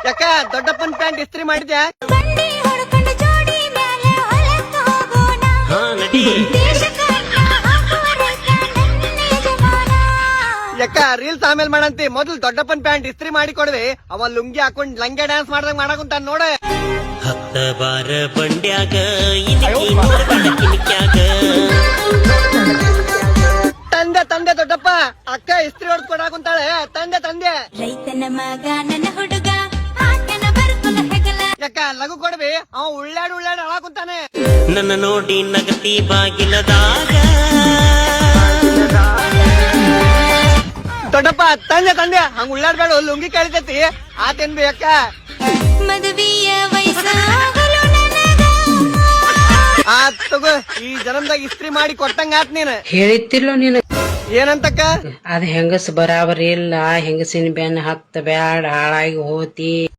ಯಾಕ ದೊಡ್ಡಪ್ಪನ್ ಪ್ಯಾಂಟ್ ಇಸ್ತ್ರಿ ಮಾಡಿದ್ಯಾ? ಯಾಕ ರೀಲ್ಸ್ ಆಮೇಲೆ ಮಾಡಂತಿ, ಮೊದಲು ದೊಡ್ಡಪ್ಪನ್ ಪ್ಯಾಂಟ್ ಇಸ್ತ್ರಿ ಮಾಡಿ ಕೊಡ್ವಿ. ಅವ ಲುಂಗಿ ಹಾಕೊಂಡ್ ಲಂಗೆ ಡ್ಯಾನ್ಸ್ ಮಾಡ್ದಂಗ್ ಮಾಡಕುಂತ ನೋಡ. ಹತ್ತ ಬಾರ ಬಂಡ್ಯಾಗ ತಂದೆ ತಂದೆ ದೊಡ್ಡಪ್ಪ, ಅಕ್ಕ ಇಸ್ತ್ರಿ ಹೊಡ್ದ್ ಕೊಡಾಕುಂತಾಳೆ. ತಂದೆ ತಂದೆ ರೈತನ ಮಗ ನನ್ನ ಹುಡುಗ ಆತನ ಬರ್ಕೊಲ ಹೆಗಲ. ಯಾಕ ಲಘು ಕೊಡ್ವಿ, ಅವ ಉಳ್ಳಾಡಿ ಉಳ್ಳಾಡಿ ಅಳಾಕುಂತಾನೆ. ನನ್ನ ನೋಡಿ ನಗತಿ ಬಾಗಿಲದಾಗ. ದೊಡ್ಡಪ್ಪ ತಂದೆ ತಂದೆ ಹಂಗ ಉಳ್ಳಾಡ್ಬೇಡ, ಲುಂಗಿ ಕಳಿತೈತಿ ಆತೇನ್ ಬಿ ಅಕ್ಕ. ಮದುವೆಯ ವಯಸ್ಸು ಆ ತಗೋ, ಈ ಜನ್ಮದಾಗ ಇಸ್ತ್ರಿ ಮಾಡಿ ಕೊಟ್ಟಂಗ ಆತ್. ನೀನ್ ಹೇಳಿತ್ತಿಲ್ಲೋ ನೀನು ಏನಂತಕ್ಕ? ಅದ್ ಹೆಂಗಸ್ ಬರಾಬರಿ ಇಲ್ಲ, ಹೆಂಗಸಿನ ಬೆನ್ನ ಹತ್ತ ಬ್ಯಾಡ ಹಾಳಾಗಿ ಹೋತಿ.